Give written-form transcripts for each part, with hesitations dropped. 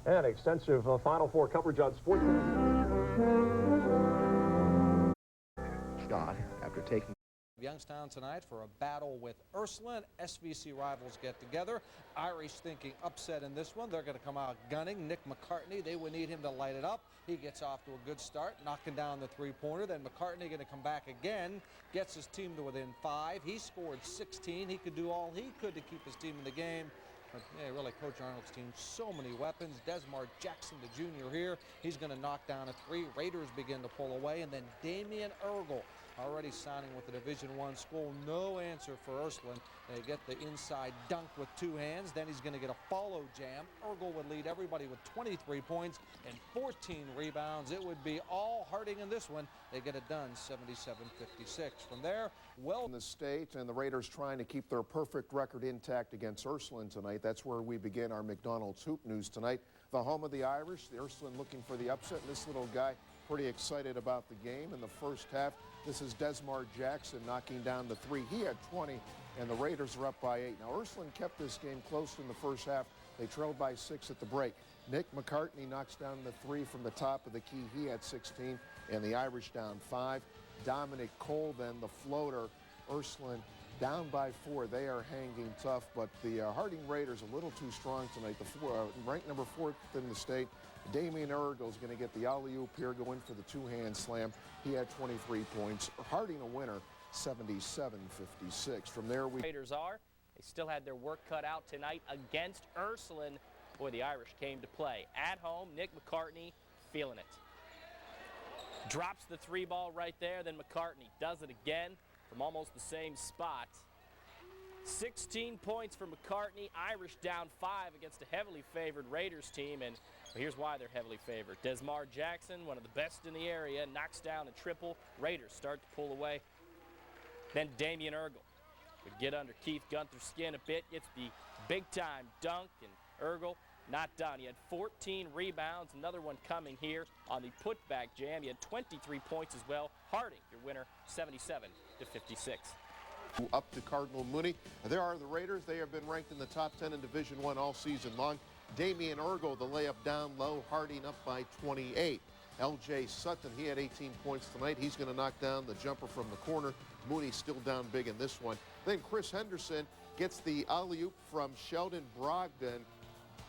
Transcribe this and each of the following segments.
And extensive Final Four coverage on Sports. Scott, after taking Youngstown tonight for a battle with Ursuline. SVC rivals get together. Irish thinking upset in this one. They're going to come out gunning. Nick McCartney, they would need him to light it up. He gets off to a good start, knocking down the three-pointer. Then McCartney going to come back again, gets his team to within 5. He scored 16. He could do all he could to keep his team in the game. But, yeah, really, Coach Arnold's team, so many weapons. Desmar Jackson, the junior here, he's going to knock down a 3. Raiders begin to pull away, and then Damian Ergel, already signing with the Division I school. No answer for Ursuline. They get the inside dunk with 2 hands. Then he's going to get a follow jam. Ergel would lead everybody with 23 points and 14 rebounds. It would be all Harding in this one. They get it done 77-56. From there, well, in the state, and the Raiders trying to keep their perfect record intact against Ursuline tonight. That's where we begin our McDonald's Hoop News tonight. The home of the Irish, the Ursuline looking for the upset, and this little guy pretty excited about the game in the first half. This is Desmar Jackson knocking down the 3. He had 20, and the Raiders are up by 8. Now, Ursuline kept this game close in the first half. They trailed by 6 at the break. Nick McCartney knocks down the 3 from the top of the key. He had 16, and the Irish down 5. Dominic Cole, then the floater. Ursuline down by 4. They are hanging tough, but the Harding Raiders a little too strong tonight. The ranked number 4th in the state. Damian Ergel is going to get the alley-oop here, go in for the 2-hand slam. He had 23 points. Harding a winner, 77-56. From there, Raiders are. They still had their work cut out tonight against Ursuline. Boy, the Irish came to play. At home, Nick McCartney feeling it. Drops the 3 ball right there, then McCartney does it again from almost the same spot. 16 points for McCartney. Irish down 5 against a heavily favored Raiders team, and here's why they're heavily favored. Desmar Jackson, one of the best in the area, knocks down a triple. Raiders start to pull away. Then Damian Ergel would get under Keith Gunther's skin a bit, gets the big-time dunk, and Ergel not done. He had 14 rebounds, another one coming here on the putback jam. He had 23 points as well. Harding, your winner, 77-56. Up to Cardinal Mooney. There are the Raiders. They have been ranked in the top 10 in Division I all season long. Damian Ergel, the layup down low. Harding up by 28. L.J. Sutton, he had 18 points tonight. He's going to knock down the jumper from the corner. Mooney still down big in this one. Then Chris Henderson gets the alley-oop from Sheldon Brogdon.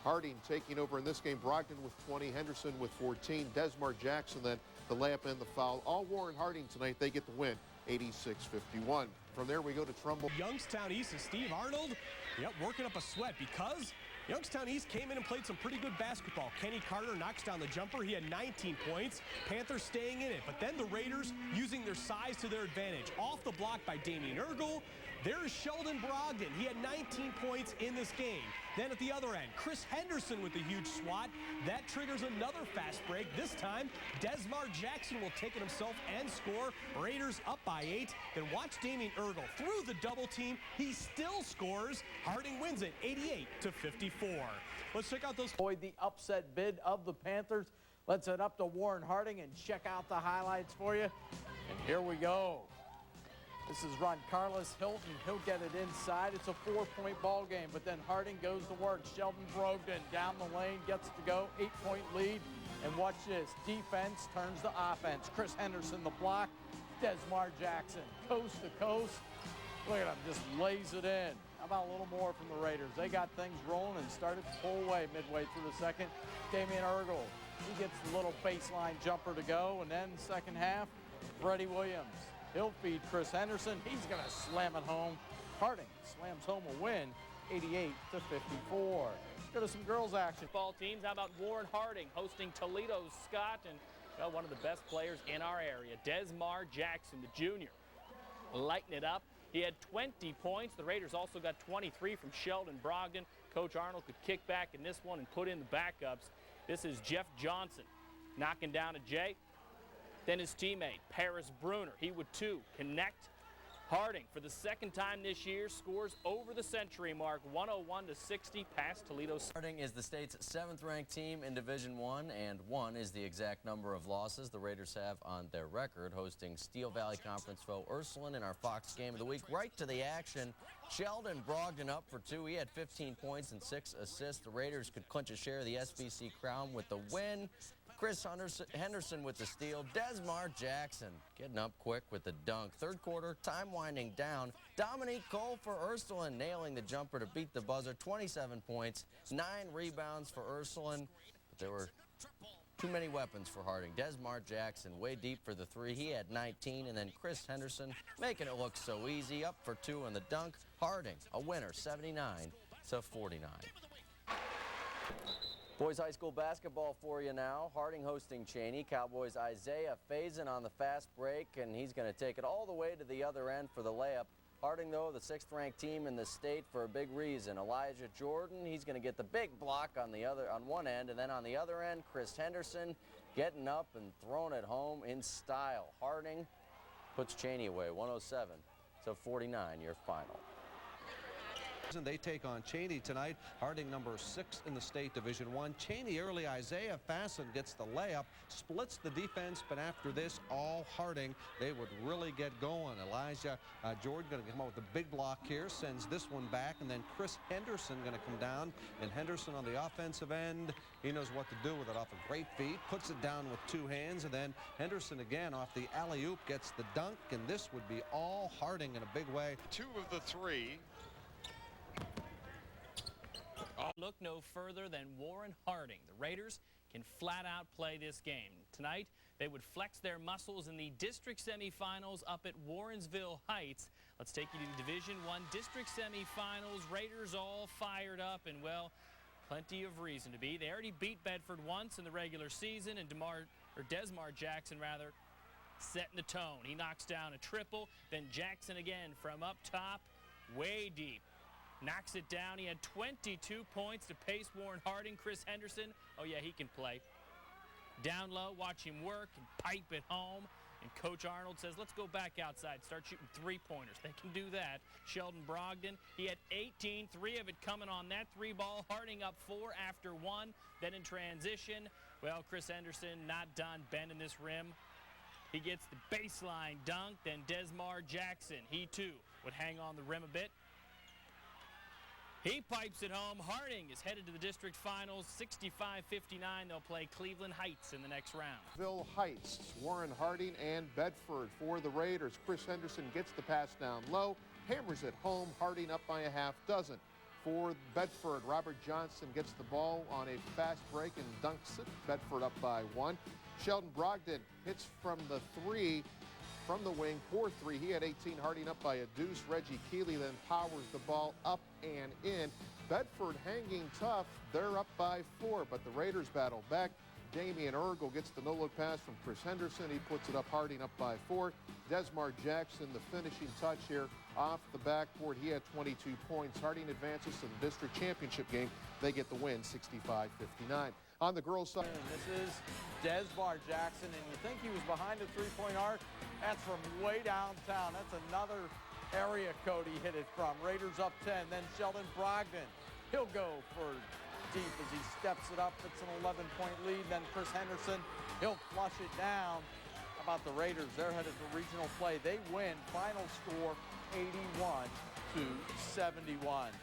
Harding taking over in this game. Brogdon with 20, Henderson with 14. Desmar Jackson then the layup and the foul. All Warren Harding tonight. They get the win, 86-51. From there we go to Trumbull. Youngstown East is Steve Arnold. Yep, working up a sweat because Youngstown East came in and played some pretty good basketball. Kenny Carter knocks down the jumper. He had 19 points. Panthers staying in it. But then the Raiders using their size to their advantage. Off the block by Damian Ergel. There's Sheldon Brogdon. He had 19 points in this game. Then at the other end, Chris Henderson with the huge swat. That triggers another fast break. This time, Desmar Jackson will take it himself and score. Raiders up by 8. Then watch Damian Ergel through the double team. He still scores. Harding wins it 88-54. Let's check out those. Avoid the upset bid of the Panthers. Let's head up to Warren Harding and check out the highlights for you. And here we go. This is Ron Carlos Hilton. He'll get it inside. It's a 4-point ball game, but then Harding goes to work. Sheldon Brogdon down the lane, gets to go. 8-point lead. And watch this. Defense turns to offense. Chris Henderson, the block. Desmar Jackson, coast to coast. Look at him, just lays it in. How about a little more from the Raiders? They got things rolling and started to pull away midway through the second. Damian Ergel, he gets the little baseline jumper to go. And then second half, Freddie Williams. He'll feed Chris Henderson. He's going to slam it home. Harding slams home a win, 88-54. Let's go to some girls action. Ball teams. How about Warren Harding hosting Toledo's Scott and well, one of the best players in our area, Desmar Jackson, the junior, lighting it up. He had 20 points. The Raiders also got 23 from Sheldon Brogdon. Coach Arnold could kick back in this one and put in the backups. This is Jeff Johnson knocking down a J. Then his teammate, Paris Bruner, he would too connect. Harding, for the second time this year, scores over the century mark, 101-60 past Toledo. Harding is the state's 7th-ranked team in Division I, and 1 is the exact number of losses the Raiders have on their record, hosting Steel Valley Conference foe Ursuline in our Fox Game of the Week. Right to the action, Sheldon Brogdon up for 2. He had 15 points and 6 assists. The Raiders could clinch a share of the SBC crown with the win. Chris Henderson with the steal. Desmar Jackson getting up quick with the dunk. Third quarter, time winding down. Dominique Cole for Ursuline, nailing the jumper to beat the buzzer. 27 points, 9 rebounds for Ursuline. But there were too many weapons for Harding. Desmar Jackson way deep for the 3. He had 19. And then Chris Henderson making it look so easy. Up for 2 on the dunk. Harding, a winner, 79-49. Boys high school basketball for you now. Harding hosting Cheney. Cowboys Isaiah Faison on the fast break, and he's going to take it all the way to the other end for the layup. Harding, though, the 6th-ranked team in the state for a big reason. Elijah Jordan, he's going to get the big block on one end, and then on the other end, Chris Henderson getting up and throwing it home in style. Harding puts Cheney away, 107-49, your final. They take on Cheney tonight. Harding number 6 in the state Division I. Cheney early. Isaiah Faison gets the layup, splits the defense, but after this, all Harding. They would really get going. Elijah Jordan going to come out with a big block here, sends this one back, and then Chris Henderson going to come down. And Henderson on the offensive end, he knows what to do with it off a great feet, puts it down with 2 hands, and then Henderson again off the alley-oop gets the dunk, and this would be all Harding in a big way. 2 of the 3. Look no further than Warren Harding. The Raiders can flat out play this game. Tonight, they would flex their muscles in the district semifinals up at Warrensville Heights. Let's take you to Division I district semifinals. Raiders all fired up, and well, plenty of reason to be. They already beat Bedford once in the regular season, and Desmar Jackson setting the tone. He knocks down a triple, then Jackson again from up top, way deep. Knocks it down. He had 22 points to pace Warren Harding. Chris Henderson, oh yeah, he can play. Down low, watch him work and pipe it home. And Coach Arnold says, let's go back outside, start shooting 3-pointers. They can do that. Sheldon Brogdon, he had 18, 3 of it coming on that 3 ball. Harding up 4 after 1. Then in transition, well, Chris Henderson not done bending this rim. He gets the baseline dunk. Then Desmar Jackson, he too would hang on the rim a bit. He pipes it home. Harding is headed to the district finals, 65-59. They'll play Cleveland Heights in the next round. Ville Heights, Warren Harding and Bedford for the Raiders. Chris Henderson gets the pass down low, hammers it home. Harding up by a half dozen. For Bedford, Robert Johnson gets the ball on a fast break and dunks it. Bedford up by 1. Sheldon Brogdon hits from the 3. From the wing, 4-3. He had 18. Harding up by a deuce. Reggie Keeley then powers the ball up and in. Bedford hanging tough. They're up by 4, but the Raiders battle back. Damian Ergel gets the no-look pass from Chris Henderson. He puts it up. Harding up by 4. Desmar Jackson, the finishing touch here off the backboard. He had 22 points. Harding advances to the district championship game. They get the win, 65-59. On the girls' side. And this is Desmar Jackson, and you think he was behind the 3-point arc? That's from way downtown. That's another area code he hit it from. Raiders up 10. Then Sheldon Brogdon. He'll go for deep as he steps it up. It's an 11-point lead. Then Chris Henderson, he'll flush it down. How about the Raiders? They're headed to regional play. They win. Final score 81-71.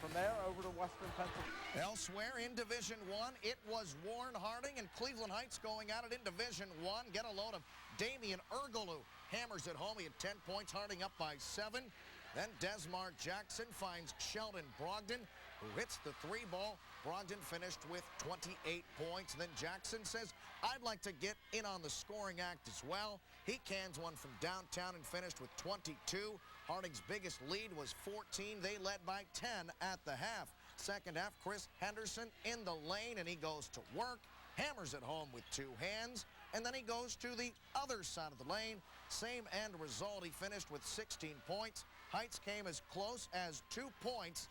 From there, over to Western Pennsylvania. Elsewhere in Division I, it was Warren Harding and Cleveland Heights going at it in Division I. Get a load of Damian Ergel, who hammers it home. He had 10 points, Harding up by 7. Then Desmar Jackson finds Sheldon Brogdon, who hits the 3-ball. Brogdon finished with 28 points. Then Jackson says, I'd like to get in on the scoring act as well. He cans one from downtown and finished with 22. Harding's biggest lead was 14. They led by 10 at the half. Second half, Chris Henderson in the lane, and he goes to work, hammers it home with 2 hands, and then he goes to the other side of the lane. Same end result. He finished with 16 points. Heights came as close as 2 points.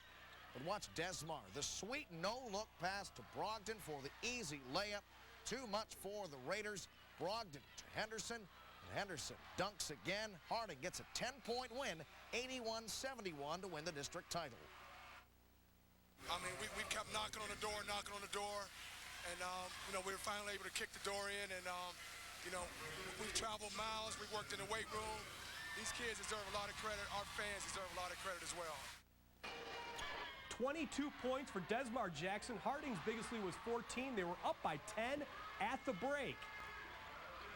But watch Desmar, the sweet no-look pass to Brogdon for the easy layup. Too much for the Raiders. Brogdon to Henderson. Henderson dunks again. Harding gets a 10-point win, 81-71 to win the district title. I mean, we kept knocking on the door, and, you know, we were finally able to kick the door in, and, you know, we traveled miles, we worked in the weight room. These kids deserve a lot of credit. Our fans deserve a lot of credit as well. 22 points for Desmar Jackson. Harding's biggest lead was 14. They were up by 10 at the break.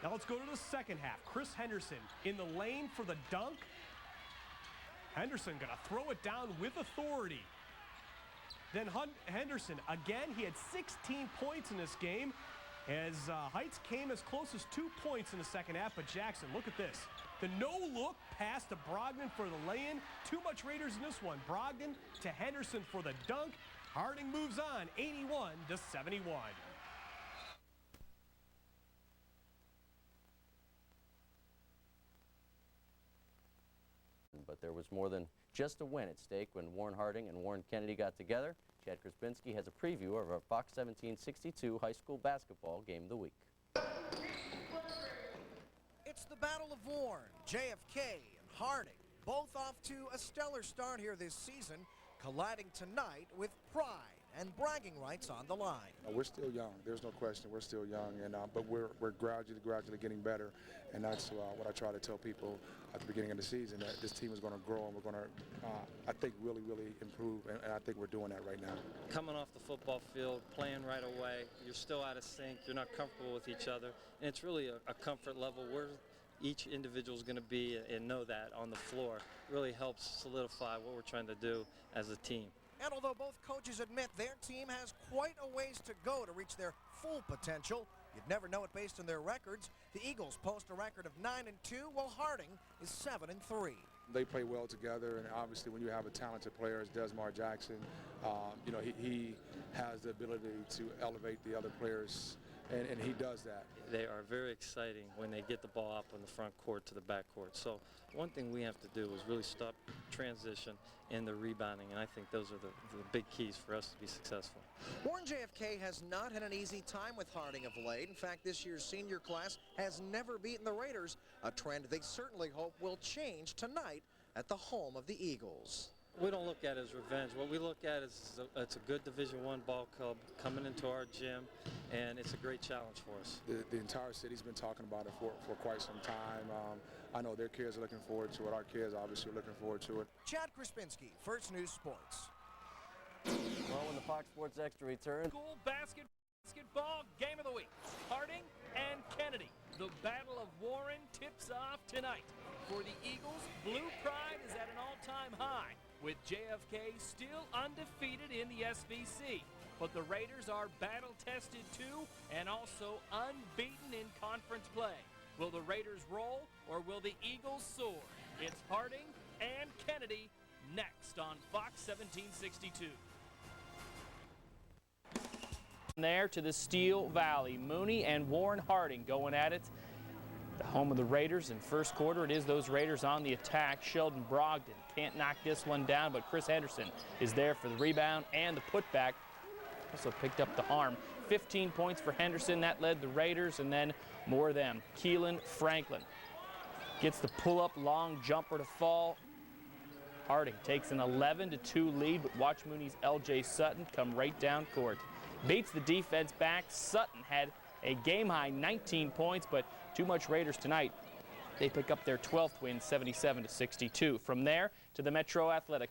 Now let's go to the second half. Chris Henderson in the lane for the dunk. Henderson gonna throw it down with authority. Then Henderson, again, he had 16 points in this game as Heights came as close as 2 points in the second half, but Jackson, look at this. The no-look pass to Brogdon for the lay-in. Too much Raiders in this one. Brogdon to Henderson for the dunk. Harding moves on, 81-71. But there was more than just a win at stake when Warren Harding and Warren Kennedy got together. Chad Krispinski has a preview of our Fox 1762 high school basketball game of the week. It's the Battle of Warren. JFK and Harding, both off to a stellar start here this season, colliding tonight with pride and bragging rights on the line. We're still young. There's no question. We're still young, and but we're gradually getting better, and that's what I try to tell people at the beginning of the season, that this team is going to grow and we're going to, I think, really improve, and I think we're doing that right now. Coming off the football field, playing right away, you're still out of sync, you're not comfortable with each other, and it's really a comfort level where each individual is going to be and know that on the floor. It really helps solidify what we're trying to do as a team. And although both coaches admit their team has quite a ways to go to reach their full potential, you'd never know it based on their records. The Eagles post a record of 9-2, while Harding is 7-3. They play well together, and obviously when you have a talented player as Desmar Jackson, you know, he has the ability to elevate the other players, and he does that. They are very exciting when they get the ball up on the front court to the back court. So one thing we have to do is really stop transition and the rebounding, and I think those are the big keys for us to be successful. Warren JFK has not had an easy time with Harding of late. In fact, this year's senior class has never beaten the Raiders, a trend they certainly hope will change tonight at the home of the Eagles. We don't look at it as revenge. What we look at is it's a good Division I ball club coming into our gym, and it's a great challenge for us. The entire city's been talking about it for quite some time. I know their kids are looking forward to it. Our kids obviously are looking forward to it. Chad Krispinski, First News Sports. Well, when the Fox Sports Extra returns. School basketball game of the week. Harding and Kennedy. The Battle of Warren tips off tonight. For the Eagles, blue pride is at an all-time high, with JFK still undefeated in the SVC. But the Raiders are battle-tested too, and also unbeaten in conference play. Will the Raiders roll, or will the Eagles soar? It's Harding and Kennedy next on Fox 1762. There to the Steel Valley. Mooney and Warren Harding going at it. The home of the Raiders in first quarter. It is those Raiders on the attack. Sheldon Brogdon can't knock this one down, but Chris Henderson is there for the rebound and the putback. Also picked up the arm. 15 points for Henderson. That led the Raiders, and then more of them. Keelan Franklin gets the pull-up long jumper to fall. Harding takes an 11-2 lead, but watch Mooney's L.J. Sutton come right down court. Beats the defense back. Sutton had a game-high 19 points, but too much Raiders tonight. They pick up their 12th win, 77-62. From there to the Metro Athletic.